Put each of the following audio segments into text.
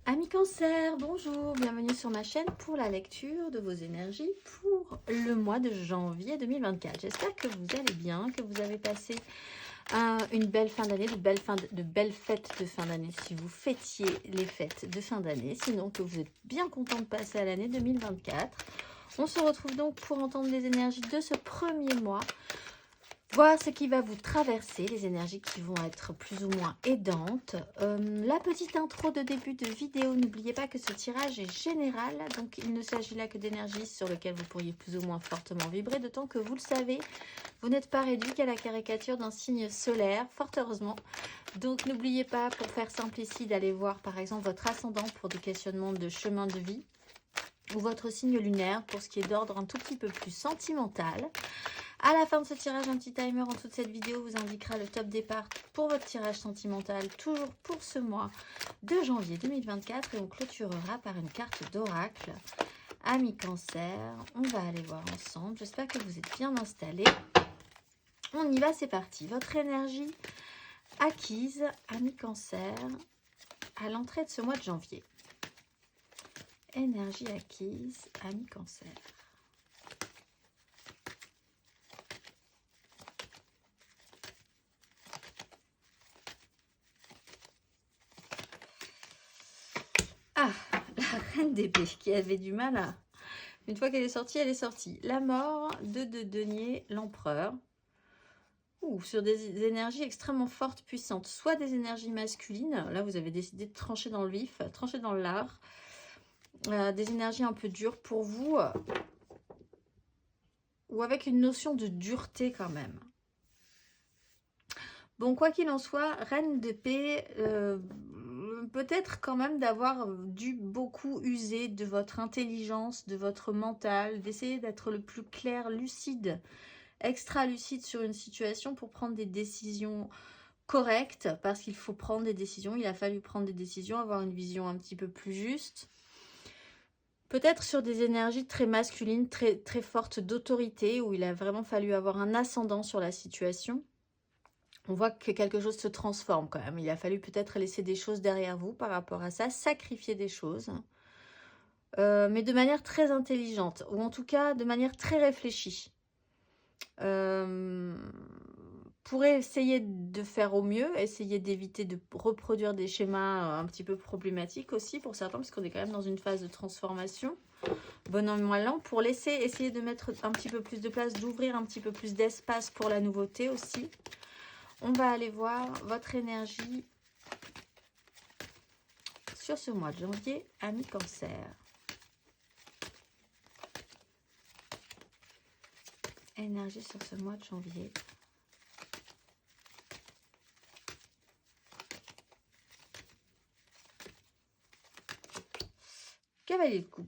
Amis Cancer, bonjour, bienvenue sur ma chaîne pour la lecture de vos énergies pour le mois de janvier 2024. J'espère que vous allez bien, que vous avez passé une belle fin d'année, de belles fêtes de fin d'année si vous fêtiez les fêtes de fin d'année, sinon que vous êtes bien content de passer à l'année 2024. On se retrouve donc pour entendre les énergies de ce premier mois. Voir ce qui va vous traverser, les énergies qui vont être plus ou moins aidantes. La petite intro de début de vidéo, n'oubliez pas que ce tirage est général, donc il ne s'agit là que d'énergies sur lesquelles vous pourriez plus ou moins fortement vibrer, d'autant que vous le savez, vous n'êtes pas réduit qu'à la caricature d'un signe solaire, fort heureusement. Donc n'oubliez pas, pour faire simple ici, d'aller voir par exemple votre ascendant pour des questionnements de chemin de vie, ou votre signe lunaire pour ce qui est d'ordre un tout petit peu plus sentimental. À la fin de ce tirage, un petit timer en dessous de cette vidéo vous indiquera le top départ pour votre tirage sentimental, toujours pour ce mois de janvier 2024. Et on clôturera par une carte d'oracle. Amis Cancer, on va aller voir ensemble. J'espère que vous êtes bien installés. On y va, c'est parti. Votre énergie acquise, amis Cancer, à l'entrée de ce mois de janvier. Énergie acquise, amis Cancer. Ah, la reine d'épée qui avait du mal à... Une fois qu'elle est sortie, elle est sortie. La mort de denier, l'empereur. Sur des énergies extrêmement fortes, puissantes. Soit des énergies masculines. Là, vous avez décidé de trancher dans le vif, trancher dans l'art. Des énergies un peu dures pour vous. Ou avec une notion de dureté quand même. Bon, quoi qu'il en soit, reine d'épée... peut-être quand même d'avoir dû beaucoup user de votre intelligence, de votre mental, d'essayer d'être le plus clair, lucide, extra lucide sur une situation pour prendre des décisions correctes, parce qu'il faut prendre des décisions, il a fallu prendre des décisions, avoir une vision un petit peu plus juste. Peut-être sur des énergies très masculines, très, très fortes d'autorité, où il a vraiment fallu avoir un ascendant sur la situation. On voit que quelque chose se transforme quand même. Il a fallu peut-être laisser des choses derrière vous par rapport à ça, sacrifier des choses. Mais de manière très intelligente, ou en tout cas de manière très réfléchie. Pour essayer de faire au mieux, essayer d'éviter de reproduire des schémas un petit peu problématiques aussi pour certains, parce qu'on est quand même dans une phase de transformation. Bon an, mal an, pour laisser, essayer de mettre un petit peu plus de place, d'ouvrir un petit peu plus d'espace pour la nouveauté aussi. On va aller voir votre énergie sur ce mois de janvier, amis Cancer. Énergie sur ce mois de janvier. Cavalier de coupe.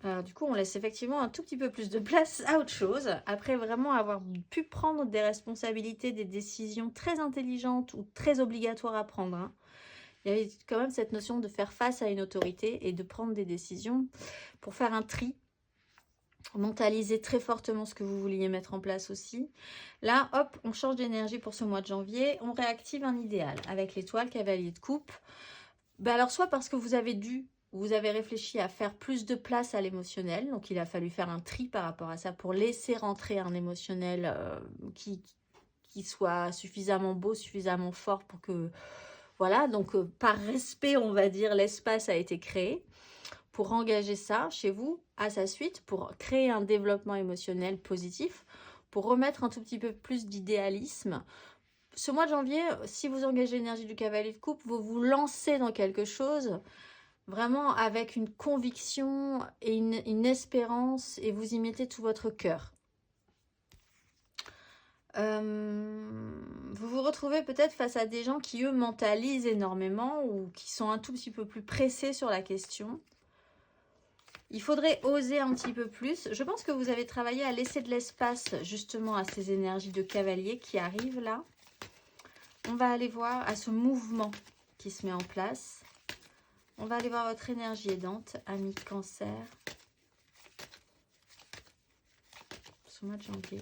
Alors du coup, on laisse effectivement un tout petit peu plus de place à autre chose. Après vraiment avoir pu prendre des responsabilités, des décisions très intelligentes ou très obligatoires à prendre. Hein. Il y avait quand même cette notion de faire face à une autorité et de prendre des décisions pour faire un tri. Mentaliser très fortement ce que vous vouliez mettre en place aussi. Là, hop, on change d'énergie pour ce mois de janvier. On réactive un idéal avec l'étoile cavalier de coupe. Ben alors, soit parce que vous avez réfléchi à faire plus de place à l'émotionnel. Donc, il a fallu faire un tri par rapport à ça pour laisser rentrer un émotionnel qui soit suffisamment beau, suffisamment fort pour que... Voilà, donc par respect, on va dire, l'espace a été créé pour engager ça chez vous à sa suite, pour créer un développement émotionnel positif, pour remettre un tout petit peu plus d'idéalisme. Ce mois de janvier, si vous engagez l'énergie du cavalier de coupe, vous vous lancez dans quelque chose vraiment avec une conviction et une espérance, et vous y mettez tout votre cœur. Vous vous retrouvez peut-être face à des gens qui, eux, mentalisent énormément ou qui sont un tout petit peu plus pressés sur la question. Il faudrait oser un petit peu plus. Je pense que vous avez travaillé à laisser de l'espace justement à ces énergies de cavalier qui arrivent là. On va aller voir à ce mouvement qui se met en place. On va aller voir votre énergie aidante, amis Cancer. Ce mois de janvier.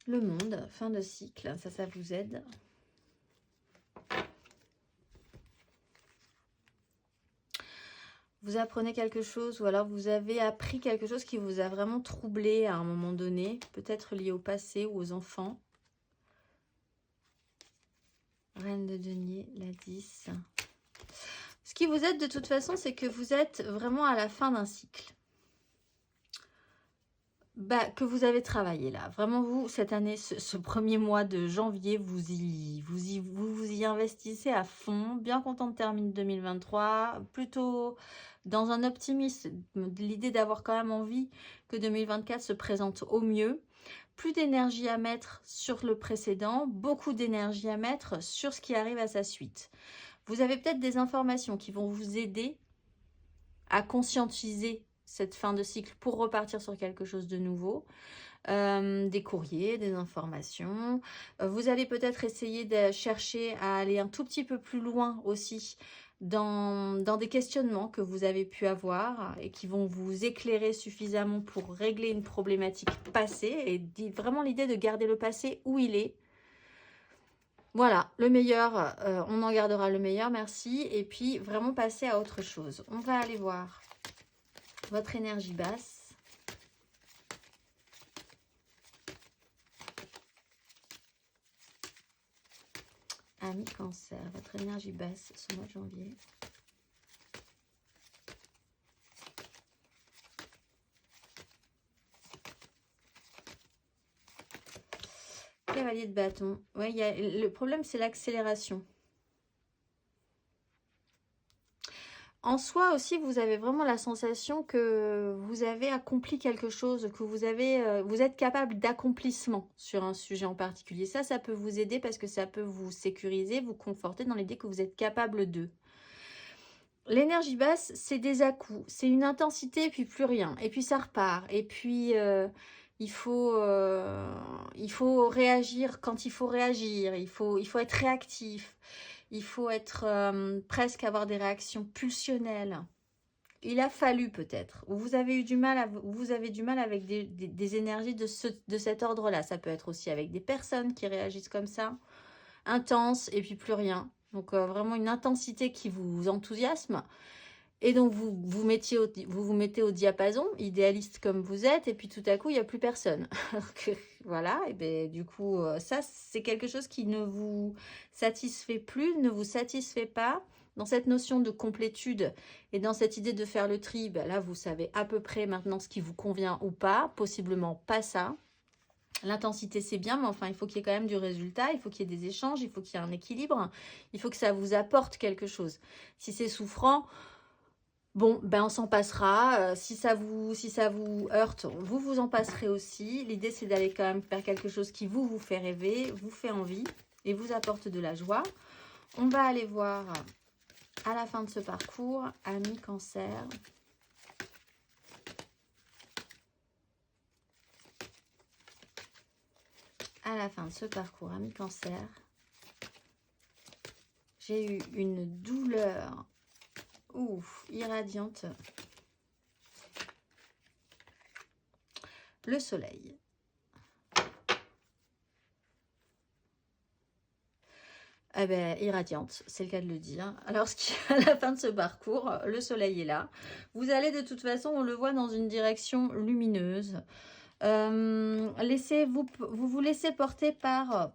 Le monde, fin de cycle, ça vous aide. Vous apprenez quelque chose ou alors vous avez appris quelque chose qui vous a vraiment troublé à un moment donné, peut-être lié au passé ou aux enfants. Reine de denier, la 10. Ce qui vous aide de toute façon, c'est que vous êtes vraiment à la fin d'un cycle. Que vous avez travaillé là. Vraiment, vous, cette année, ce premier mois de janvier, vous y investissez à fond. Bien content de terminer 2023. Plutôt dans un optimisme, l'idée d'avoir quand même envie que 2024 se présente au mieux. Plus d'énergie à mettre sur le précédent, beaucoup d'énergie à mettre sur ce qui arrive à sa suite. Vous avez peut-être des informations qui vont vous aider à conscientiser cette fin de cycle pour repartir sur quelque chose de nouveau. Des courriers, des informations. Vous allez peut-être essayer de chercher à aller un tout petit peu plus loin aussi dans des questionnements que vous avez pu avoir et qui vont vous éclairer suffisamment pour régler une problématique passée et vraiment l'idée de garder le passé où il est. Voilà, le meilleur, on en gardera le meilleur, merci. Et puis, vraiment passer à autre chose. On va aller voir votre énergie basse. Ami Cancer, votre énergie basse ce mois de janvier. Cavalier de bâton. Ouais, le problème, c'est l'accélération. En soi aussi, vous avez vraiment la sensation que vous avez accompli quelque chose, que vous êtes capable d'accomplissement sur un sujet en particulier. Ça peut vous aider parce que ça peut vous sécuriser, vous conforter dans l'idée que vous êtes capable de. L'énergie basse, c'est des à-coups, c'est une intensité et puis plus rien. Et puis ça repart. Et puis il faut réagir quand il faut réagir. Il faut être réactif. Il faut être presque avoir des réactions pulsionnelles. Il a fallu peut-être. Vous avez eu du mal avec des énergies de cet ordre-là. Ça peut être aussi avec des personnes qui réagissent comme ça, intenses et puis plus rien. Donc vraiment une intensité qui vous enthousiasme. Et donc vous vous mettez au diapason, idéaliste comme vous êtes, et puis tout à coup il n'y a plus personne. Voilà, et bien du coup ça c'est quelque chose qui ne vous satisfait plus, ne vous satisfait pas. Dans cette notion de complétude et dans cette idée de faire le tri, ben là vous savez à peu près maintenant ce qui vous convient ou pas, possiblement pas ça. L'intensité c'est bien, mais enfin il faut qu'il y ait quand même du résultat, il faut qu'il y ait des échanges, il faut qu'il y ait un équilibre, il faut que ça vous apporte quelque chose. Si c'est souffrant, bon, ben on s'en passera. Si ça vous heurte, vous en passerez aussi. L'idée, c'est d'aller quand même faire quelque chose qui vous fait rêver, vous fait envie et vous apporte de la joie. On va aller voir à la fin de ce parcours, ami Cancer. À la fin de ce parcours, ami Cancer, j'ai eu une douleur irradiante. Le soleil. Eh ben, irradiante, c'est le cas de le dire. Alors, à la fin de ce parcours, le soleil est là. Vous allez de toute façon, on le voit, dans une direction lumineuse. Vous laissez porter par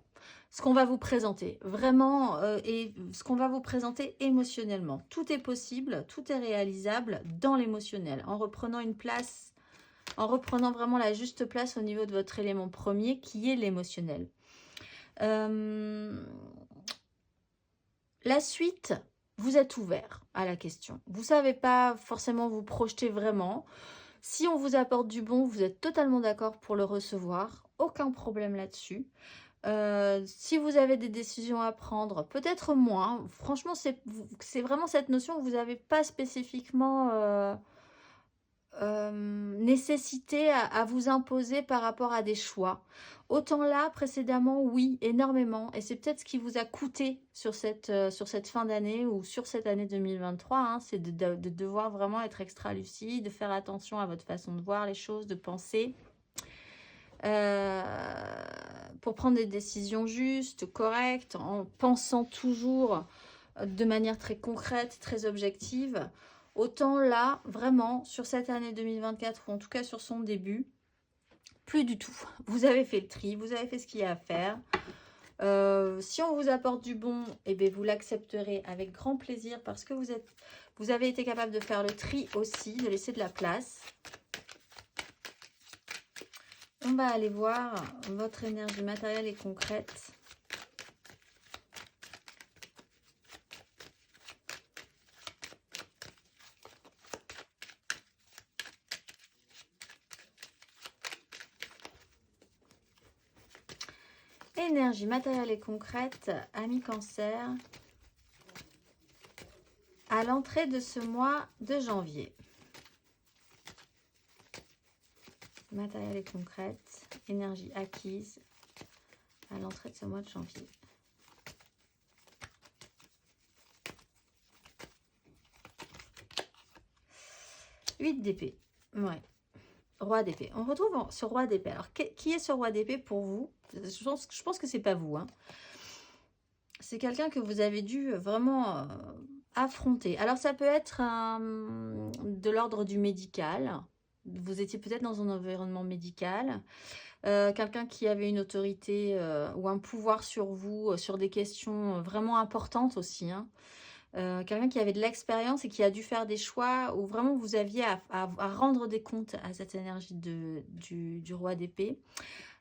ce qu'on va vous présenter. Vraiment, et ce qu'on va vous présenter émotionnellement. Tout est possible, tout est réalisable dans l'émotionnel. En reprenant une place, en reprenant vraiment la juste place au niveau de votre élément premier, qui est l'émotionnel. La suite, vous êtes ouvert à la question. Vous ne savez pas forcément vous projeter vraiment. Si on vous apporte du bon, vous êtes totalement d'accord pour le recevoir. Aucun problème là-dessus. Si vous avez des décisions à prendre, peut-être moins. Franchement, c'est vraiment cette notion que vous n'avez pas spécifiquement nécessité à vous imposer par rapport à des choix. Autant là, précédemment, oui, énormément. Et c'est peut-être ce qui vous a coûté sur cette fin d'année ou sur cette année 2023. Hein, c'est de devoir vraiment être extra lucide, de faire attention à votre façon de voir les choses, de penser. pour prendre des décisions justes, correctes, en pensant toujours de manière très concrète, très objective. Autant là, vraiment, sur cette année 2024, ou en tout cas sur son début, plus du tout. Vous avez fait le tri, vous avez fait ce qu'il y a à faire. Si on vous apporte du bon, eh bien, vous l'accepterez avec grand plaisir parce que vous avez été capable de faire le tri aussi, de laisser de la place. On va aller voir votre énergie matérielle et concrète. Énergie matérielle et concrète, amis Cancer, à l'entrée de ce mois de janvier. Matérielle et concrète, énergie acquise à l'entrée de ce mois de janvier. Huit d'épée, ouais. Roi d'épée. On retrouve ce roi d'épée. Alors, qui est ce roi d'épée pour vous? Je pense que c'est pas vous. Hein. C'est quelqu'un que vous avez dû vraiment affronter. Alors, ça peut être de l'ordre du médical. Vous étiez peut-être dans un environnement médical. Quelqu'un qui avait une autorité ou un pouvoir sur vous, sur des questions vraiment importantes aussi. Hein. Quelqu'un qui avait de l'expérience et qui a dû faire des choix où vraiment vous aviez à rendre des comptes à cette énergie du roi d'épée.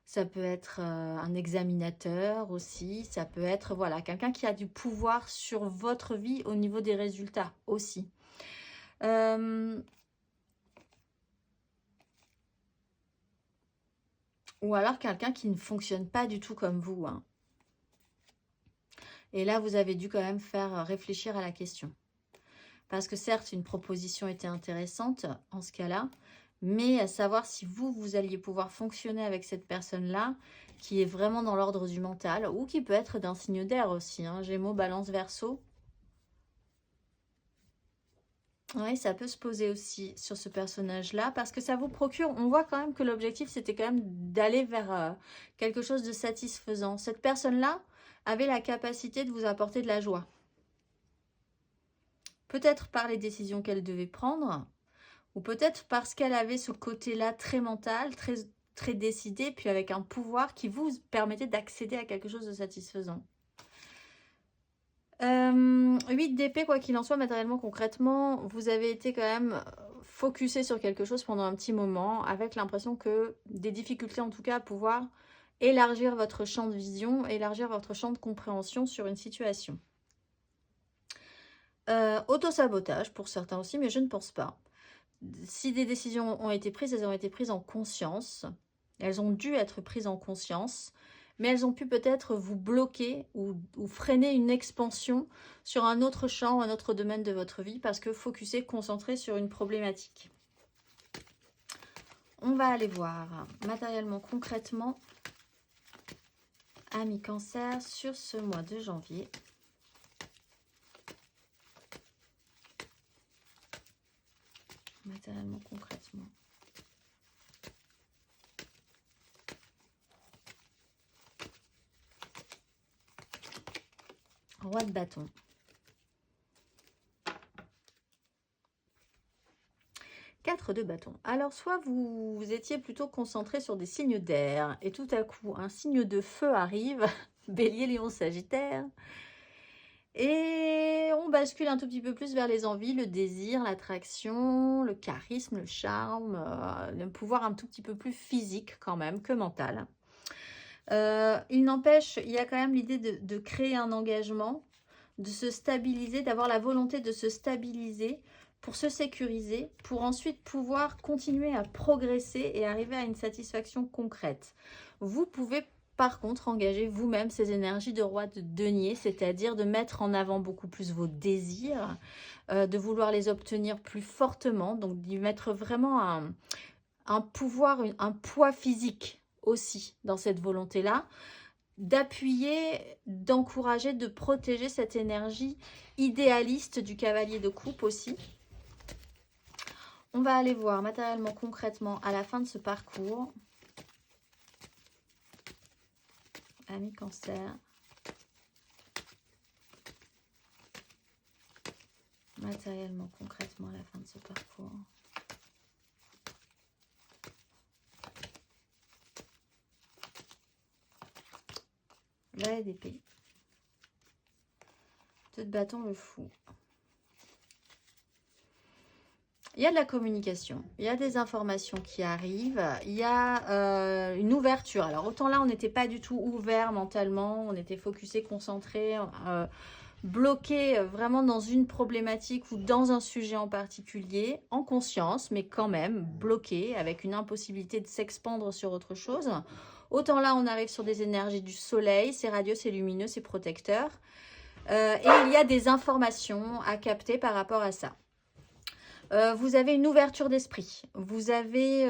Ça peut être un examinateur aussi, ça peut être voilà quelqu'un qui a du pouvoir sur votre vie au niveau des résultats aussi. Ou alors quelqu'un qui ne fonctionne pas du tout comme vous. Hein. Et là, vous avez dû quand même faire réfléchir à la question. Parce que certes, une proposition était intéressante en ce cas-là, mais à savoir si vous alliez pouvoir fonctionner avec cette personne-là, qui est vraiment dans l'ordre du mental, ou qui peut être d'un signe d'air aussi, hein, Gémeaux, Balance, Verseau. Oui, ça peut se poser aussi sur ce personnage-là, parce que ça vous procure, on voit quand même que l'objectif, c'était quand même d'aller vers quelque chose de satisfaisant. Cette personne-là avait la capacité de vous apporter de la joie. Peut-être par les décisions qu'elle devait prendre, ou peut-être parce qu'elle avait ce côté-là très mental, très décidé, puis avec un pouvoir qui vous permettait d'accéder à quelque chose de satisfaisant. 8 d'épée, quoi qu'il en soit, matériellement, concrètement, vous avez été quand même focusé sur quelque chose pendant un petit moment, avec l'impression que des difficultés en tout cas à pouvoir élargir votre champ de vision, élargir votre champ de compréhension sur une situation. Autosabotage pour certains aussi, mais je ne pense pas. Si des décisions ont été prises, elles ont été prises en conscience. Elles ont dû être prises en conscience, mais elles ont pu peut-être vous bloquer ou freiner une expansion sur un autre champ, un autre domaine de votre vie, parce que focusé, concentré sur une problématique. On va aller voir matériellement, concrètement, amis Cancer, sur ce mois de janvier. Matériellement, concrètement. Roi de bâton. Quatre de bâton. Alors, soit vous étiez plutôt concentré sur des signes d'air, et tout à coup, un signe de feu arrive, Bélier, Lion, Sagittaire, et on bascule un tout petit peu plus vers les envies, le désir, l'attraction, le charisme, le charme, le pouvoir un tout petit peu plus physique quand même que mental. Il n'empêche, il y a quand même l'idée de créer un engagement, de se stabiliser, d'avoir la volonté de se stabiliser pour se sécuriser, pour ensuite pouvoir continuer à progresser et arriver à une satisfaction concrète. Vous pouvez par contre engager vous-même ces énergies de roi de denier, c'est-à-dire de mettre en avant beaucoup plus vos désirs, de vouloir les obtenir plus fortement, donc d'y mettre vraiment un pouvoir, un poids physique aussi dans cette volonté-là, d'appuyer, d'encourager, de protéger cette énergie idéaliste du cavalier de coupe aussi. On va aller voir matériellement, concrètement, à la fin de ce parcours. amis Cancer. Matériellement, concrètement, à la fin de ce parcours. Valet d'épée. 2 de bâton, le fou. Il y a de la communication, il y a des informations qui arrivent, il y a une ouverture. Alors autant là, on n'était pas du tout ouvert mentalement, on était focusé, concentré, bloqué vraiment dans une problématique ou dans un sujet en particulier, en conscience, mais quand même bloqué, avec une impossibilité de s'expandre sur autre chose. Autant là, on arrive sur des énergies du soleil, c'est radieux, c'est lumineux, c'est protecteur. Et il y a des informations à capter par rapport à ça. Vous avez une ouverture d'esprit, vous avez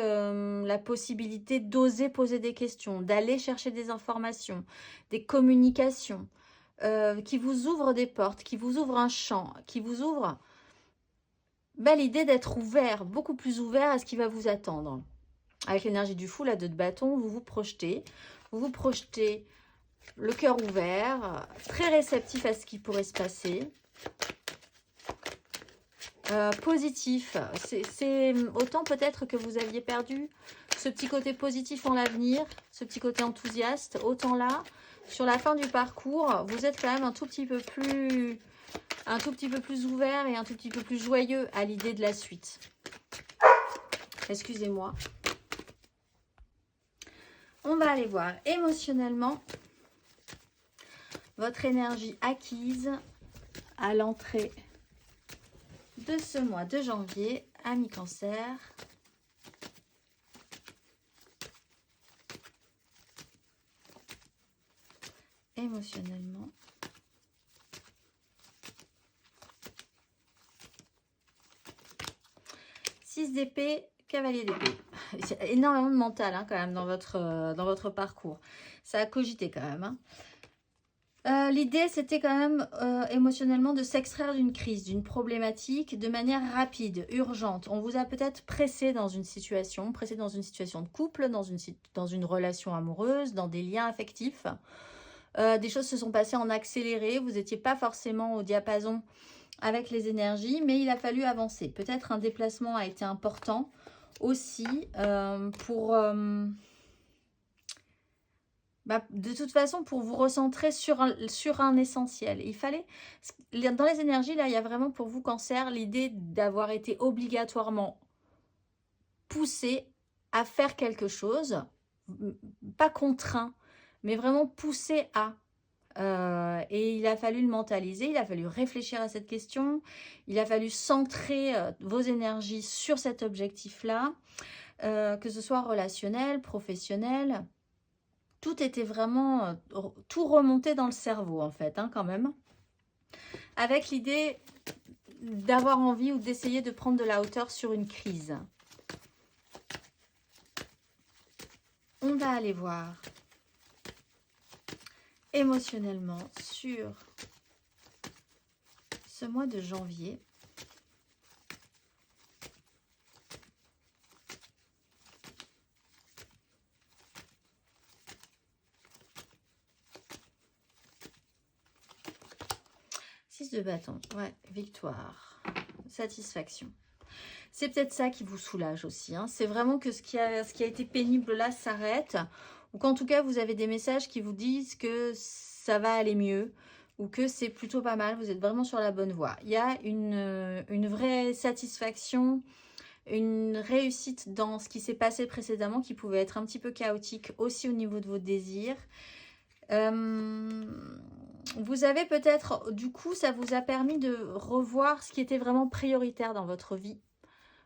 la possibilité d'oser poser des questions, d'aller chercher des informations, des communications qui vous ouvrent des portes, qui vous ouvrent un champ, qui vous ouvrent l'idée d'être ouvert, beaucoup plus ouvert à ce qui va vous attendre. Avec l'énergie du fou, la 2 de bâton, vous vous projetez le cœur ouvert, très réceptif à ce qui pourrait se passer. Positif, c'est autant peut-être que vous aviez perdu ce petit côté positif en l'avenir, ce petit côté enthousiaste, autant là, sur la fin du parcours, vous êtes quand même un tout petit peu plus ouvert et un tout petit peu plus joyeux à l'idée de la suite. Excusez-moi. On va aller voir émotionnellement votre énergie acquise à l'entrée de ce mois de janvier, amis Cancer. Émotionnellement. Six d'épée, cavalier d'épée. Il y a énormément de mental quand même dans votre parcours. Ça a cogité quand même. L'idée, c'était quand même émotionnellement de s'extraire d'une crise, d'une problématique de manière rapide, urgente. On vous a peut-être pressé dans une situation de couple, dans une relation amoureuse, dans des liens affectifs. Des choses se sont passées en accéléré, vous n'étiez pas forcément au diapason avec les énergies, mais il a fallu avancer. Peut-être un déplacement a été important aussi pour... de toute façon, pour vous recentrer sur un essentiel. Il fallait, dans les énergies, là, il y a vraiment pour vous, Cancer, l'idée d'avoir été obligatoirement poussé à faire quelque chose, pas contraint, mais vraiment poussé à. Et il a fallu le mentaliser, il a fallu réfléchir à cette question, il a fallu centrer vos énergies sur cet objectif-là, que ce soit relationnel, professionnel. Tout était vraiment, tout remonté dans le cerveau en fait, quand même. Avec l'idée d'avoir envie ou d'essayer de prendre de la hauteur sur une crise. On va aller voir émotionnellement sur ce mois de janvier. De bâton, ouais, victoire, satisfaction. C'est peut-être ça qui vous soulage aussi. C'est vraiment que ce qui a été pénible là s'arrête. Ou qu'en tout cas, vous avez des messages qui vous disent que ça va aller mieux. Ou que c'est plutôt pas mal. Vous êtes vraiment sur la bonne voie. Il y a une vraie satisfaction, une réussite dans ce qui s'est passé précédemment qui pouvait être un petit peu chaotique aussi au niveau de vos désirs. Vous avez peut-être, du coup, ça vous a permis de revoir ce qui était vraiment prioritaire dans votre vie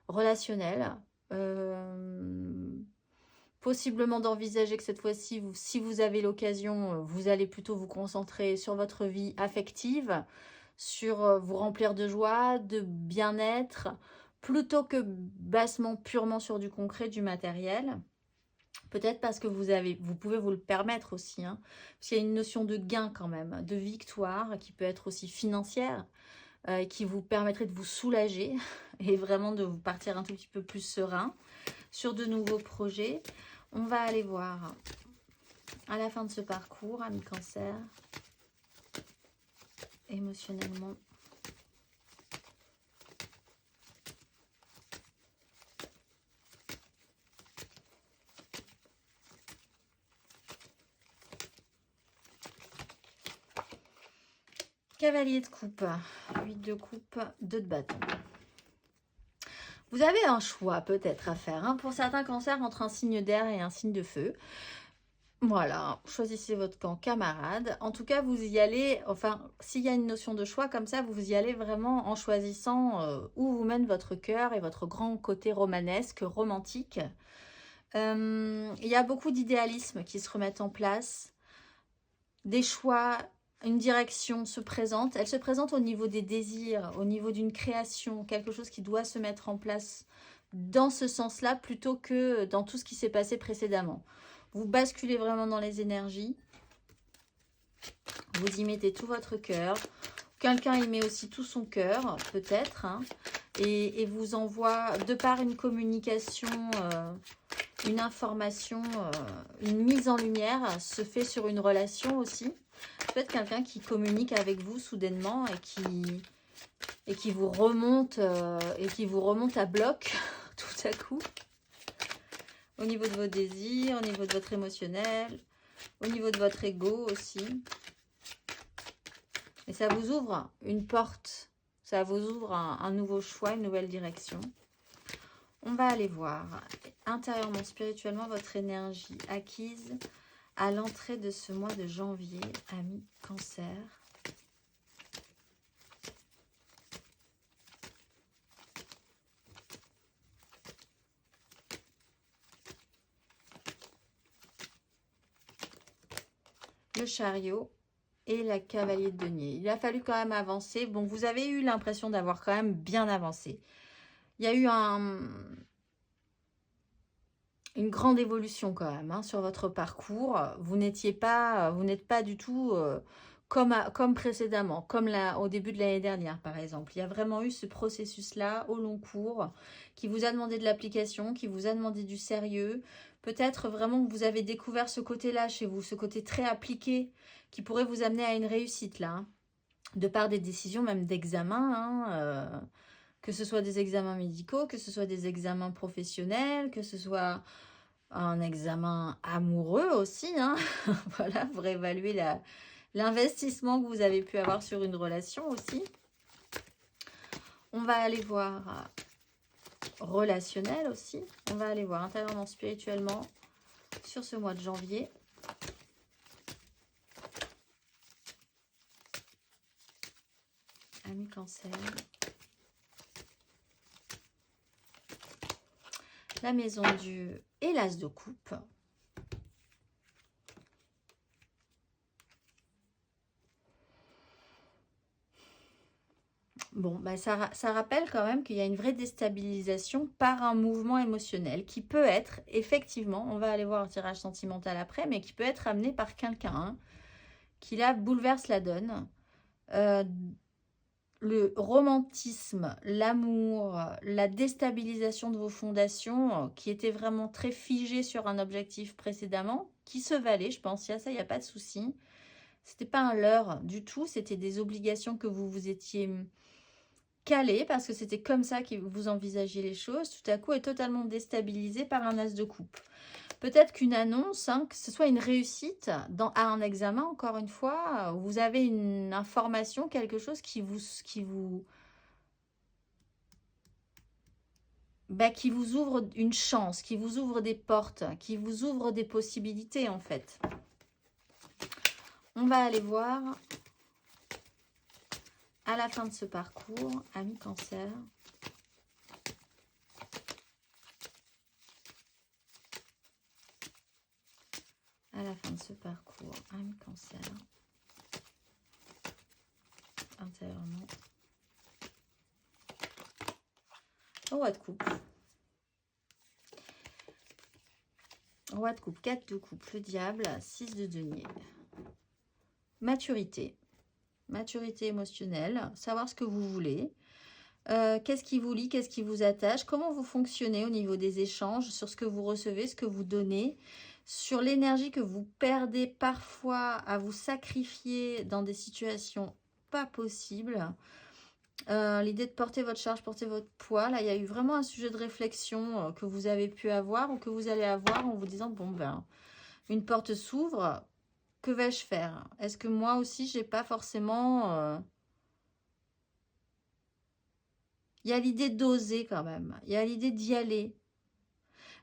relationnelle. Possiblement d'envisager que cette fois-ci, si vous avez l'occasion, vous allez plutôt vous concentrer sur votre vie affective, sur vous remplir de joie, de bien-être, plutôt que bassement, purement sur du concret, du matériel. Peut-être parce que vous pouvez vous le permettre aussi. Parce qu'il y a une notion de gain quand même, de victoire, qui peut être aussi financière, qui vous permettrait de vous soulager et vraiment de vous partir un tout petit peu plus serein sur de nouveaux projets. On va aller voir À la fin de ce parcours, ami Cancer, émotionnellement, cavalier de coupe, 8 de coupe, 2 de bâton. Vous avez un choix peut-être à faire, hein, pour certains cancers, entre un signe d'air et un signe de feu. Voilà, choisissez votre camp, camarade. En tout cas, vous y allez, enfin, s'il y a une notion de choix comme ça, vous y allez vraiment en choisissant où vous mène votre cœur et votre grand côté romanesque, romantique. Il y a beaucoup d'idéalisme qui se remettent en place. Des choix, une direction se présente. Elle se présente au niveau des désirs, au niveau d'une création, quelque chose qui doit se mettre en place dans ce sens-là plutôt que dans tout ce qui s'est passé précédemment. Vous basculez vraiment dans les énergies. Vous y mettez tout votre cœur. Quelqu'un y met aussi tout son cœur, peut-être. Hein, et vous envoie, de par une communication, une information, une mise en lumière, se fait sur une relation aussi. Peut-être quelqu'un qui communique avec vous soudainement et qui vous remonte, à bloc tout à coup. Au niveau de vos désirs, au niveau de votre émotionnel, au niveau de votre ego aussi. Et ça vous ouvre une porte, ça vous ouvre un nouveau choix, une nouvelle direction. On va aller voir intérieurement, spirituellement, votre énergie acquise à l'entrée de ce mois de janvier, ami Cancer. Le chariot et la cavalier de denier. Il a fallu quand même avancer. Bon, vous avez eu l'impression d'avoir quand même bien avancé. Il y a eu une grande évolution quand même, hein, sur votre parcours. Vous n'êtes pas du tout comme précédemment, comme au début de l'année dernière par exemple. Il y a vraiment eu ce processus-là au long cours qui vous a demandé de l'application, qui vous a demandé du sérieux. Peut-être vraiment que vous avez découvert ce côté-là chez vous, ce côté très appliqué qui pourrait vous amener à une réussite là, hein, de par des décisions même d'examen, hein, que ce soit des examens médicaux, que ce soit des examens professionnels, que ce soit un examen amoureux aussi, hein. Voilà, pour évaluer l'investissement que vous avez pu avoir sur une relation aussi. On va aller voir relationnel aussi. On va aller voir intérieurement, spirituellement sur ce mois de janvier. Ami Cancer. La maison du et l'as de coupe. Bon, bah ça rappelle quand même qu'il y a une vraie déstabilisation par un mouvement émotionnel qui peut être, effectivement, on va aller voir un tirage sentimental après, mais qui peut être amené par quelqu'un, hein, qui là bouleverse la donne. Le romantisme, l'amour, la déstabilisation de vos fondations qui étaient vraiment très figées sur un objectif précédemment, qui se valaient, je pense, il y a ça, il n'y a pas de souci. C'était pas un leurre du tout, c'était des obligations que vous vous étiez calées parce que c'était comme ça que vous envisagiez les choses. Tout à coup, est totalement déstabilisé par un as de coupe. Peut-être qu'une annonce, hein, que ce soit une réussite à un examen, encore une fois, vous avez une information, quelque chose qui vous ouvre une chance, qui vous ouvre des portes, qui vous ouvre des possibilités en fait. On va aller voir à la fin de ce parcours, ami Cancer. À la fin de ce parcours, ami Cancer, intérieurement. Roi de coupe. Roi de coupe, 4 de coupe, le diable, 6 de denier. Maturité. Maturité émotionnelle, savoir ce que vous voulez. Qu'est-ce qui vous lie, qu'est-ce qui vous attache, comment vous fonctionnez au niveau des échanges, sur ce que vous recevez, ce que vous donnez, sur l'énergie que vous perdez parfois à vous sacrifier dans des situations pas possibles. L'idée de porter votre charge, porter votre poids, là il y a eu vraiment un sujet de réflexion que vous avez pu avoir ou que vous allez avoir en vous disant, bon ben, une porte s'ouvre, que vais-je faire? Est-ce que moi aussi j'ai pas forcément... Il y a l'idée d'oser quand même, il y a l'idée d'y aller.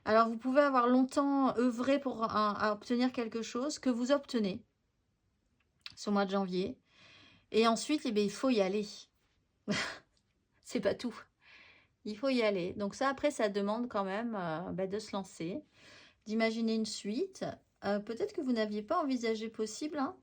Alors vous pouvez avoir longtemps œuvré pour à obtenir quelque chose que vous obtenez ce mois de janvier. Et ensuite, eh bien, il faut y aller. C'est pas tout. Il faut y aller. Donc ça, après, ça demande quand même de se lancer, d'imaginer une suite. Peut-être que vous n'aviez pas envisagé possible, hein,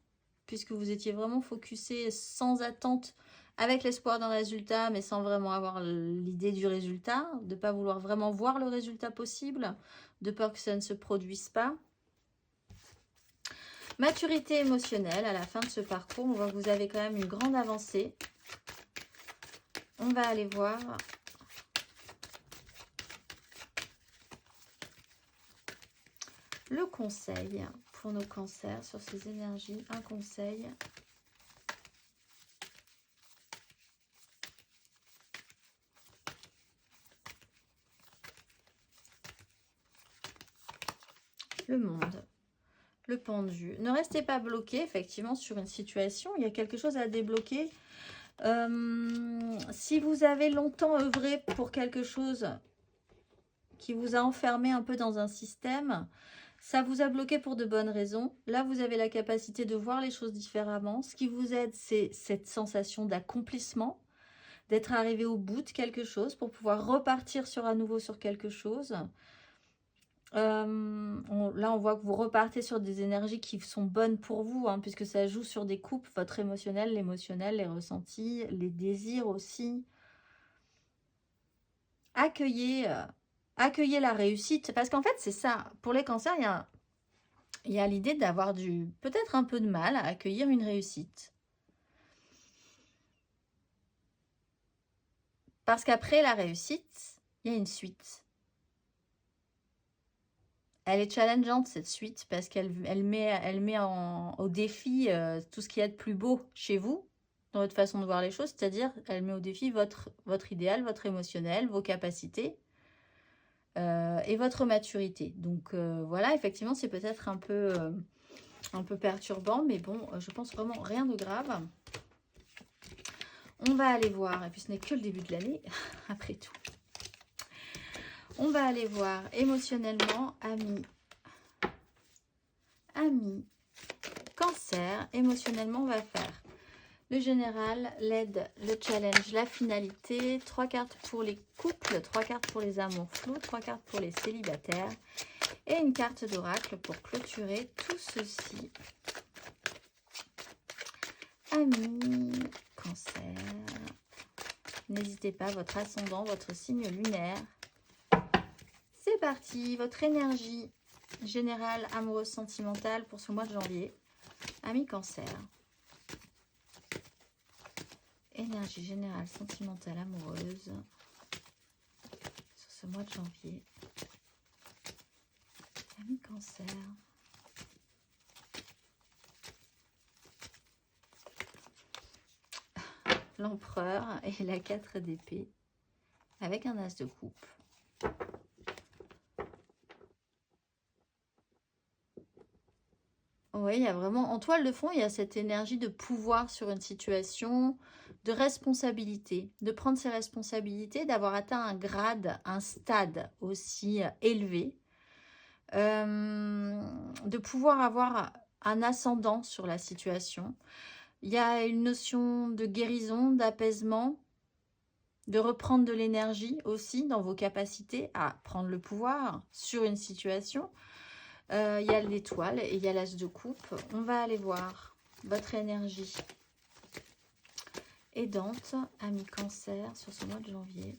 puisque vous étiez vraiment focusé sans attente, avec l'espoir d'un résultat, mais sans vraiment avoir l'idée du résultat, de ne pas vouloir vraiment voir le résultat possible, de peur que ça ne se produise pas. Maturité émotionnelle, à la fin de ce parcours, on voit que vous avez quand même une grande avancée. On va aller voir le conseil pour nos cancers sur ces énergies. Un conseil. Le monde. Le pendu. Ne restez pas bloqué, effectivement, sur une situation. Il y a quelque chose à débloquer. Si vous avez longtemps œuvré pour quelque chose qui vous a enfermé un peu dans un système, ça vous a bloqué pour de bonnes raisons. Là, vous avez la capacité de voir les choses différemment. Ce qui vous aide, c'est cette sensation d'accomplissement, d'être arrivé au bout de quelque chose pour pouvoir repartir à nouveau sur quelque chose. Là, on voit que vous repartez sur des énergies qui sont bonnes pour vous, hein, puisque ça joue sur des coupes, votre émotionnel, l'émotionnel, les ressentis, les désirs aussi. Accueillez la réussite, parce qu'en fait, c'est ça. Pour les cancers, il y a l'idée d'avoir peut-être un peu de mal à accueillir une réussite. Parce qu'après la réussite, il y a une suite. Elle est challengeante, cette suite, parce qu'elle met au défi tout ce qu'il y a de plus beau chez vous, dans votre façon de voir les choses, c'est-à-dire elle met au défi votre idéal, votre émotionnel, vos capacités et votre maturité. Donc voilà, effectivement, c'est peut-être un peu perturbant, mais bon, je pense vraiment rien de grave. On va aller voir, et puis ce n'est que le début de l'année, après tout. On va aller voir émotionnellement, amis, cancer. Émotionnellement, on va faire le général, l'aide, le challenge, la finalité. 3 cartes pour les couples, 3 cartes pour les amours flous, 3 cartes pour les célibataires. Et une carte d'oracle pour clôturer tout ceci. Amis, cancer. N'hésitez pas, votre ascendant, votre signe lunaire. C'est parti, votre énergie générale, amoureuse, sentimentale pour ce mois de janvier. Amis cancer. Énergie générale, sentimentale, amoureuse sur ce mois de janvier. Amis cancer. L'empereur et la 4 d'épée avec un as de coupe. Oui, il y a vraiment, en toile de fond, il y a cette énergie de pouvoir sur une situation, de responsabilité, de prendre ses responsabilités, d'avoir atteint un grade, un stade aussi élevé, de pouvoir avoir un ascendant sur la situation. Il y a une notion de guérison, d'apaisement, de reprendre de l'énergie aussi dans vos capacités à prendre le pouvoir sur une situation. Il y a l'étoile et il y a l'as de coupe. On va aller voir votre énergie aidante, ami cancer, sur ce mois de janvier.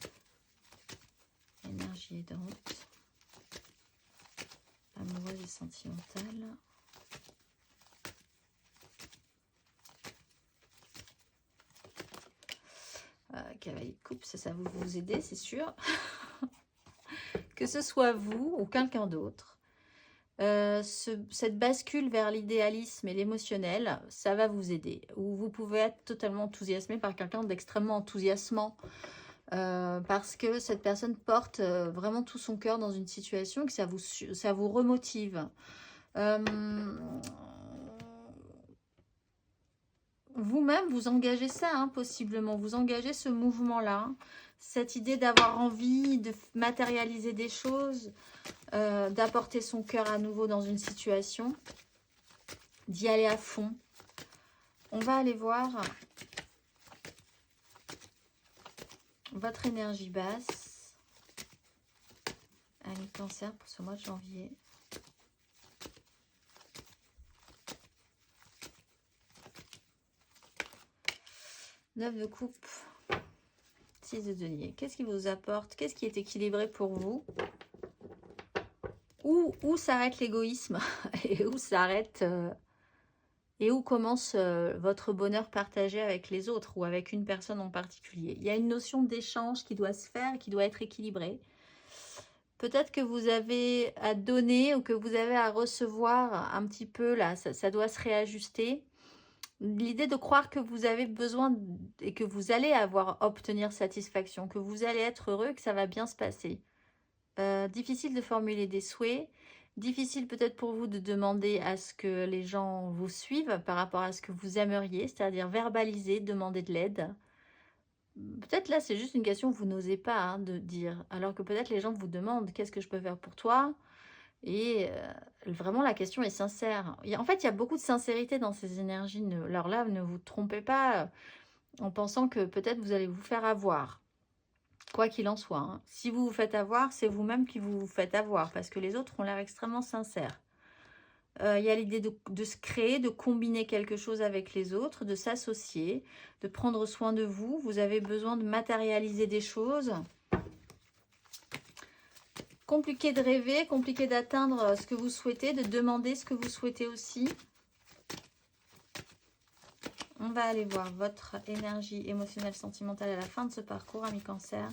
Énergie aidante, amoureuse et sentimentale. Cavalier de coupe, ça va vous aider, c'est sûr. Que ce soit vous ou quelqu'un d'autre. Cette bascule vers l'idéalisme et l'émotionnel, ça va vous aider. Ou vous pouvez être totalement enthousiasmé par quelqu'un d'extrêmement enthousiasmant. Parce que cette personne porte vraiment tout son cœur dans une situation et que ça vous remotive. Vous-même, vous engagez ça, hein, possiblement. Vous engagez ce mouvement-là. Hein. Cette idée d'avoir envie de matérialiser des choses, d'apporter son cœur à nouveau dans une situation, d'y aller à fond. On va aller voir votre énergie basse. Allez, Cancer pour ce mois de janvier. Neuf de coupe, 6 de denier. Qu'est-ce qui vous apporte? Qu'est-ce qui est équilibré pour vous? Où s'arrête l'égoïsme et où s'arrête et où commence votre bonheur partagé avec les autres ou avec une personne en particulier? Il y a une notion d'échange qui doit se faire, qui doit être équilibrée. Peut-être que vous avez à donner ou que vous avez à recevoir un petit peu, là, ça doit se réajuster. L'idée de croire que vous avez besoin et que vous allez obtenir satisfaction, que vous allez être heureux, que ça va bien se passer. Difficile de formuler des souhaits, difficile peut-être pour vous de demander à ce que les gens vous suivent par rapport à ce que vous aimeriez, c'est-à-dire verbaliser, demander de l'aide. Peut-être là, c'est juste une question que vous n'osez pas hein, de dire, alors que peut-être les gens vous demandent « Qu'est-ce que je peux faire pour toi ?» Et vraiment, la question est sincère. En fait, il y a beaucoup de sincérité dans ces énergies. Alors là, ne vous trompez pas en pensant que peut-être vous allez vous faire avoir. Quoi qu'il en soit. Hein. Si vous vous faites avoir, c'est vous-même qui vous faites avoir. Parce que les autres ont l'air extrêmement sincères. Il y a l'idée de se créer, de combiner quelque chose avec les autres, de s'associer, de prendre soin de vous. Vous avez besoin de matérialiser des choses. Compliqué de rêver, compliqué d'atteindre ce que vous souhaitez, de demander ce que vous souhaitez aussi. On va aller voir votre énergie émotionnelle, sentimentale à la fin de ce parcours, amis Cancer.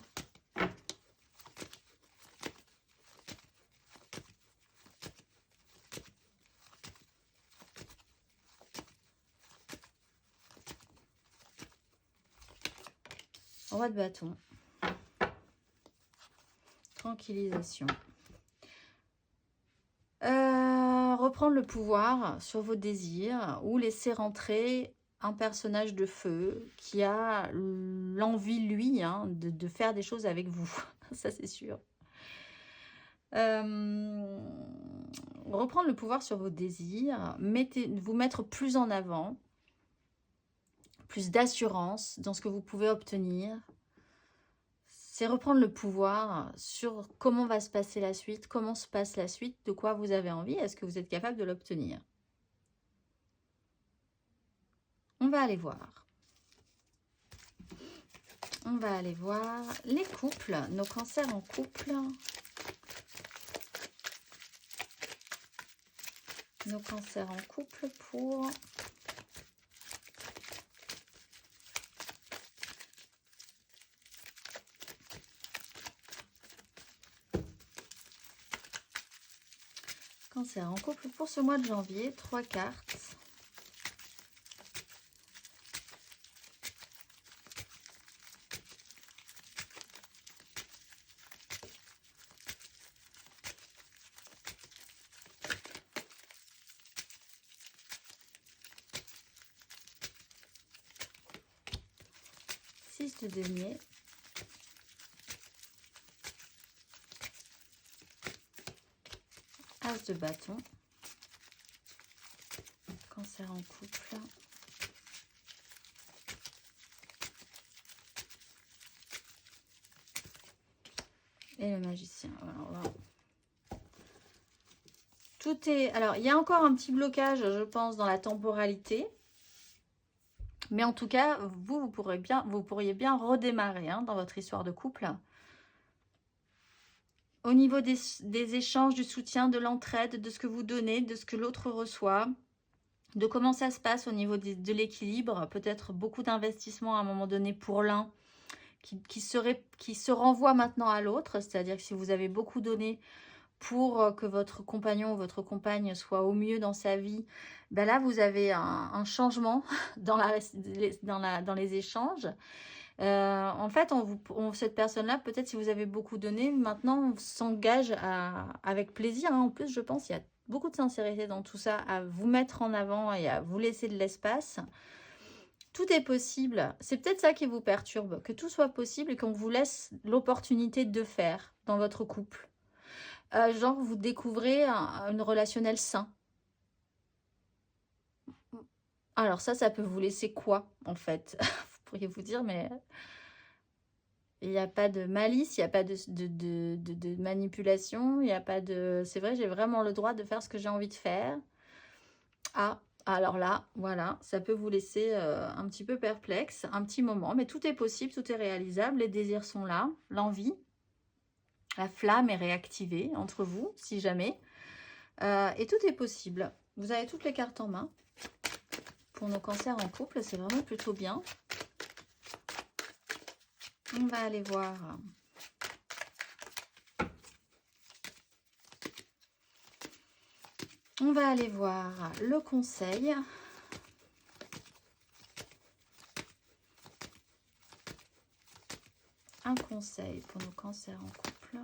Roi de bâton. Tranquillisation. Reprendre le pouvoir sur vos désirs ou laisser rentrer un personnage de feu qui a l'envie, lui, hein, de faire des choses avec vous. Ça, c'est sûr. Reprendre le pouvoir sur vos désirs, vous mettre plus en avant, plus d'assurance dans ce que vous pouvez obtenir. C'est reprendre le pouvoir sur comment va se passer la suite, comment se passe la suite, de quoi vous avez envie, est-ce que vous êtes capable de l'obtenir? On va aller voir. On va aller voir les couples, nos cancers en couple. Nos cancers en couple pour... Cancer en couple pour ce mois de janvier, 3 cartes. De denier. As de bâton. Cancer en couple. Et le magicien. Alors là, tout est... Alors, il y a encore un petit blocage, je pense, dans la temporalité. Mais en tout cas, vous pourriez bien redémarrer hein, dans votre histoire de couple. Au niveau des échanges, du soutien, de l'entraide, de ce que vous donnez, de ce que l'autre reçoit, de comment ça se passe au niveau de l'équilibre. Peut-être beaucoup d'investissements à un moment donné pour l'un qui se renvoie maintenant à l'autre. C'est-à-dire que si vous avez beaucoup donné, pour que votre compagnon ou votre compagne soit au mieux dans sa vie, ben là, vous avez un changement dans les échanges. En fait, cette personne-là, peut-être si vous avez beaucoup donné, maintenant, on s'engage avec plaisir. Hein. En plus, je pense qu'il y a beaucoup de sincérité dans tout ça, à vous mettre en avant et à vous laisser de l'espace. Tout est possible. C'est peut-être ça qui vous perturbe, que tout soit possible et qu'on vous laisse l'opportunité de faire dans votre couple. Genre, vous découvrez un relationnel sain. Alors ça peut vous laisser quoi, en fait? Vous pourriez vous dire, mais il n'y a pas de malice, il n'y a pas de manipulation, il n'y a pas de... C'est vrai, j'ai vraiment le droit de faire ce que j'ai envie de faire. Ah, alors là, voilà, ça peut vous laisser un petit peu perplexe, un petit moment, mais tout est possible, tout est réalisable, les désirs sont là, l'envie, la flamme est réactivée entre vous, si jamais, et tout est possible. Vous avez toutes les cartes en main. Pour nos cancers en couple, c'est vraiment plutôt bien. On va aller voir... On va aller voir le conseil. Un conseil pour nos cancers en couple.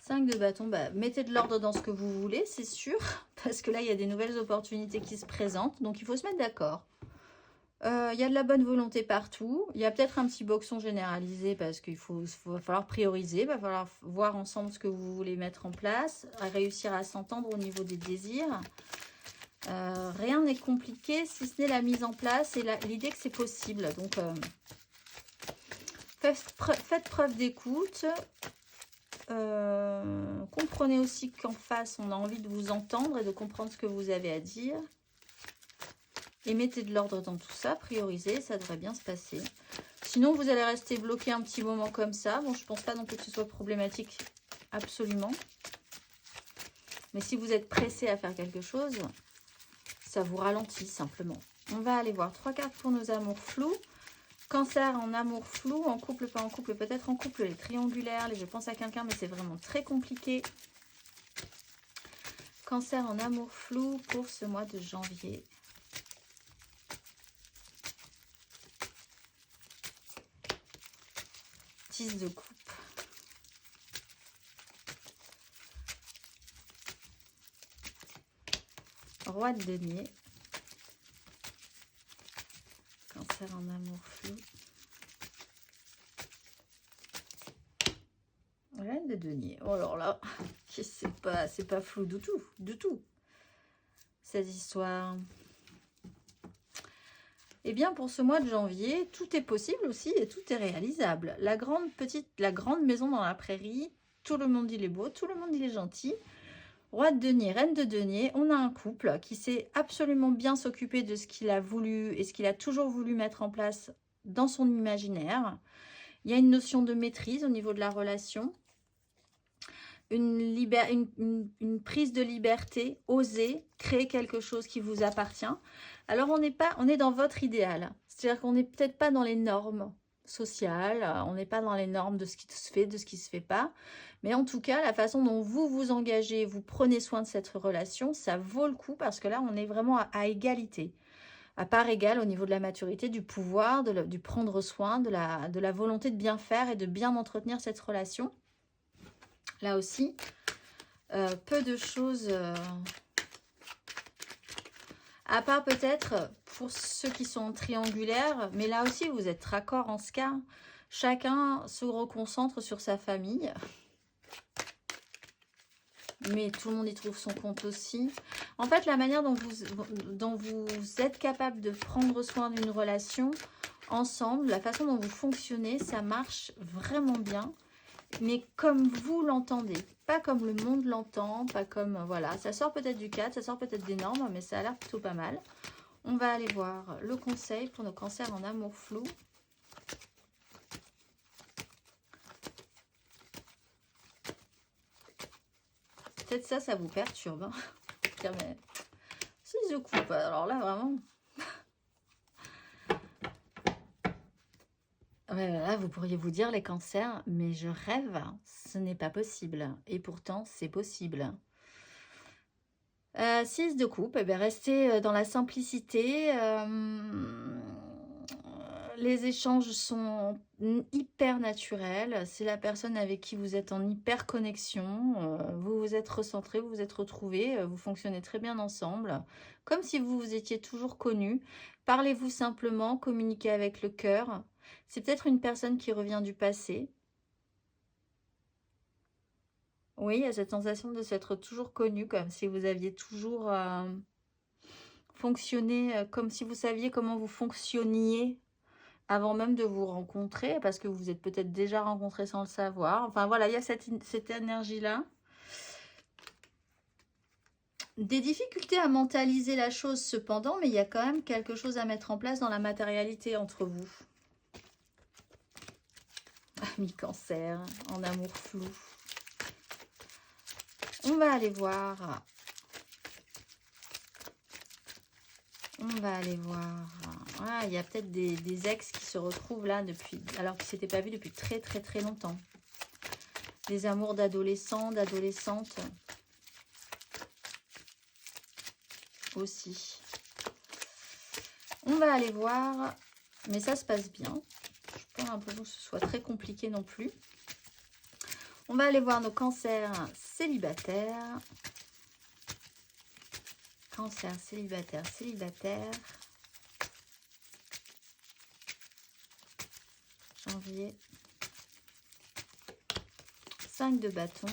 Cinq de bâton, bah, mettez de l'ordre dans ce que vous voulez, c'est sûr. Parce que là, il y a des nouvelles opportunités qui se présentent. Donc, il faut se mettre d'accord. Il y a de la bonne volonté partout. Il y a peut-être un petit boxon généralisé parce qu'il va falloir prioriser. Il va falloir voir ensemble ce que vous voulez mettre en place. Réussir à s'entendre au niveau des désirs. Rien n'est compliqué si ce n'est la mise en place et l'idée que c'est possible. Donc, faites preuve d'écoute. Comprenez aussi qu'en face, on a envie de vous entendre et de comprendre ce que vous avez à dire. Et mettez de l'ordre dans tout ça, priorisez, ça devrait bien se passer. Sinon, vous allez rester bloqué un petit moment comme ça. Bon, je ne pense pas non plus que ce soit problématique, absolument. Mais si vous êtes pressé à faire quelque chose, ça vous ralentit simplement. On va aller voir 3 cartes pour nos amours flous. Cancer en amour flou, en couple, pas en couple, peut-être en couple, les triangulaires, les je pense à quelqu'un, mais c'est vraiment très compliqué. Cancer en amour flou pour ce mois de janvier. De coupe. Roi de denier. Cancer en amour flou. Reine de denier. Oh alors là, c'est pas flou du tout, du tout. Cette histoire. Eh bien, pour ce mois de janvier, tout est possible aussi et tout est réalisable. La grande maison dans la prairie, tout le monde il est beau, tout le monde il est gentil. Roi de denier, reine de denier, on a un couple qui sait absolument bien s'occuper de ce qu'il a voulu et ce qu'il a toujours voulu mettre en place dans son imaginaire. Il y a une notion de maîtrise au niveau de la relation. Une prise de liberté, oser créer quelque chose qui vous appartient. Alors, on est dans votre idéal. C'est-à-dire qu'on n'est peut-être pas dans les normes sociales, on n'est pas dans les normes de ce qui se fait, de ce qui ne se fait pas. Mais en tout cas, la façon dont vous vous engagez, vous prenez soin de cette relation, ça vaut le coup parce que là, on est vraiment à égalité. À part égale au niveau de la maturité, du pouvoir, du prendre soin, de la volonté de bien faire et de bien entretenir cette relation. Là aussi, peu de choses, à part peut-être pour ceux qui sont triangulaires, mais là aussi vous êtes raccord en ce cas. Chacun se reconcentre sur sa famille. Mais tout le monde y trouve son compte aussi. En fait, la manière dont vous êtes capable de prendre soin d'une relation ensemble, la façon dont vous fonctionnez, ça marche vraiment bien. Mais comme vous l'entendez, pas comme le monde l'entend, pas comme, voilà, ça sort peut-être du cadre, ça sort peut-être des normes, mais ça a l'air plutôt pas mal. On va aller voir le conseil pour nos cancers en amour flou. Peut-être ça vous perturbe. Hein. Mais... 6 de coupe, alors là, vraiment... Ouais, là, vous pourriez vous dire, les cancers, mais je rêve, ce n'est pas possible. Et pourtant, c'est possible. 6 de coupe, eh bien, restez dans la simplicité. Les échanges sont hyper naturels. C'est la personne avec qui vous êtes en hyper connexion. Vous vous êtes recentrés, vous vous êtes retrouvés. Vous fonctionnez très bien ensemble. Comme si vous vous étiez toujours connus. Parlez-vous simplement, communiquez avec le cœur. C'est peut-être une personne qui revient du passé. Oui, il y a cette sensation de s'être toujours connu, comme si vous aviez toujours fonctionné, comme si vous saviez comment vous fonctionniez avant même de vous rencontrer, parce que vous vous êtes peut-être déjà rencontrés sans le savoir. Enfin voilà, il y a cette énergie-là. Des difficultés à mentaliser la chose cependant, mais il y a quand même quelque chose à mettre en place dans la matérialité entre vous. Ami Cancer, en amour flou. On va aller voir. On va aller voir. Ah, il y a peut-être des ex qui se retrouvent là depuis, alors qu'ils ne s'étaient pas vus depuis très très très longtemps. Des amours d'adolescents, d'adolescentes aussi. On va aller voir, mais ça se passe bien. Je n'ai pas l'impression que ce soit très compliqué non plus. On va aller voir nos cancers célibataires. Cancer célibataire, célibataire. Janvier. 5 de bâton.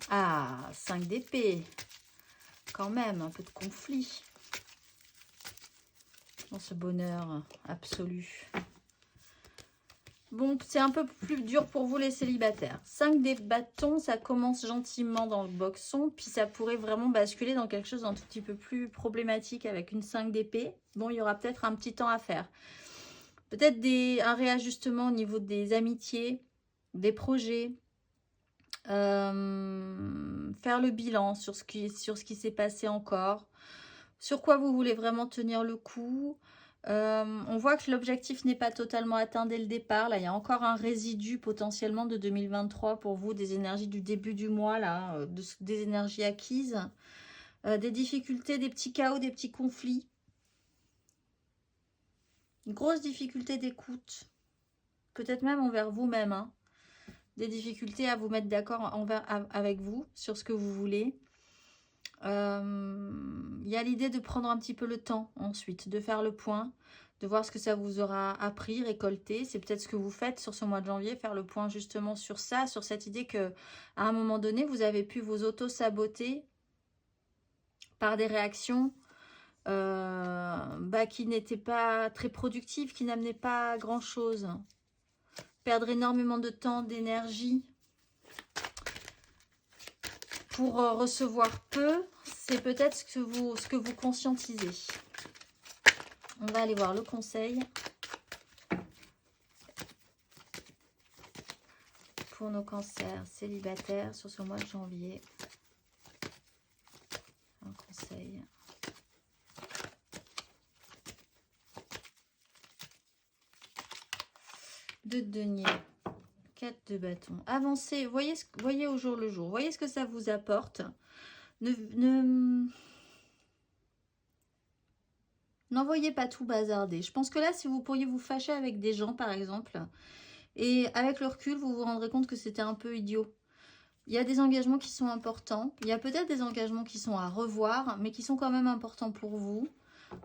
Ah, 5 d'épée. Quand même, un peu de conflit dans ce bonheur absolu. Bon, c'est un peu plus dur pour vous les célibataires. 5 des bâtons, ça commence gentiment dans le boxon, puis ça pourrait vraiment basculer dans quelque chose d'un tout petit peu plus problématique avec une 5 d'épée. Bon, il y aura peut-être un petit temps à faire. Peut-être un réajustement au niveau des amitiés, des projets. Faire le bilan sur ce qui s'est passé encore. Sur quoi vous voulez vraiment tenir le coup. On voit que l'objectif n'est pas totalement atteint dès le départ. Là, il y a encore un résidu potentiellement de 2023 pour vous, des énergies du début du mois, là, des énergies acquises, des difficultés, des petits chaos, des petits conflits. Une grosse difficulté d'écoute, peut-être même envers vous-même, hein. Des difficultés à vous mettre d'accord avec vous sur ce que vous voulez. Il y a l'idée de prendre un petit peu le temps ensuite, de faire le point, de voir ce que ça vous aura appris, récolté. C'est peut-être ce que vous faites sur ce mois de janvier, faire le point justement sur ça, sur cette idée que à un moment donné, vous avez pu vous auto-saboter par des réactions qui n'étaient pas très productives, qui n'amenaient pas grand-chose. Perdre énormément de temps, d'énergie pour recevoir peu, c'est peut-être ce que vous conscientisez. On va aller voir le conseil pour nos cancers célibataires sur ce mois de janvier. Un conseil. De denier. 4 de bâton. Avancez, voyez au jour le jour. Voyez ce que ça vous apporte. N'envoyez pas tout bazarder. Je pense que là, si vous pourriez vous fâcher avec des gens, par exemple, et avec le recul, vous vous rendrez compte que c'était un peu idiot. Il y a des engagements qui sont importants. Il y a peut-être des engagements qui sont à revoir, mais qui sont quand même importants pour vous.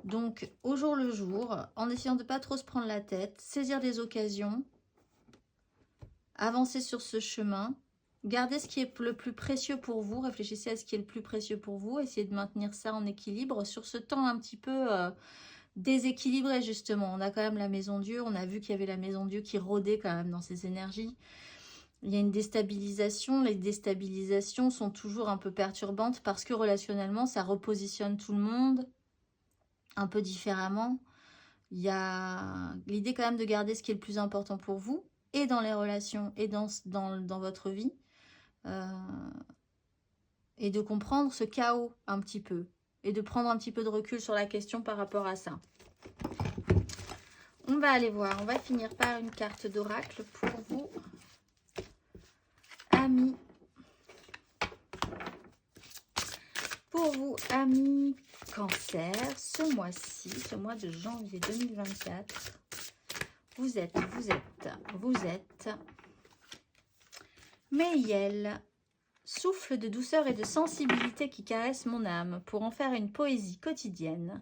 Donc, au jour le jour, en essayant de ne pas trop se prendre la tête, saisir des occasions, avancer sur ce chemin, gardez ce qui est le plus précieux pour vous, réfléchissez à ce qui est le plus précieux pour vous, essayez de maintenir ça en équilibre sur ce temps un petit peu déséquilibré justement. On a quand même la maison Dieu, on a vu qu'il y avait la maison Dieu qui rôdait quand même dans ses énergies. Il y a une déstabilisation, les déstabilisations sont toujours un peu perturbantes parce que relationnellement, ça repositionne tout le monde un peu différemment. Il y a l'idée quand même de garder ce qui est le plus important pour vous, et dans les relations, et dans votre vie, et de comprendre ce chaos un petit peu, et de prendre un petit peu de recul sur la question par rapport à ça. On va aller voir, on va finir par une carte d'oracle pour vous, amis. Pour vous, amis Cancer, ce mois-ci, ce mois de janvier 2024, vous êtes Méiel, souffle de douceur et de sensibilité qui caresse mon âme pour en faire une poésie quotidienne.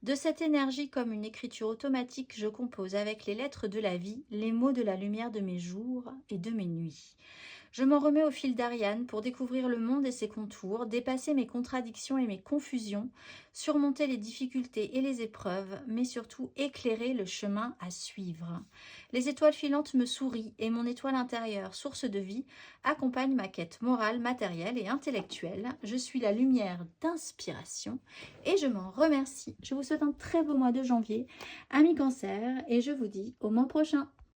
De cette énergie comme une écriture automatique, je compose avec les lettres de la vie les mots de la lumière de mes jours et de mes nuits. Je m'en remets au fil d'Ariane pour découvrir le monde et ses contours, dépasser mes contradictions et mes confusions, surmonter les difficultés et les épreuves, mais surtout éclairer le chemin à suivre. Les étoiles filantes me sourient et mon étoile intérieure, source de vie, accompagne ma quête morale, matérielle et intellectuelle. Je suis la lumière d'inspiration et je m'en remercie. Je vous souhaite un très beau mois de janvier, amis Cancer, et je vous dis au mois prochain.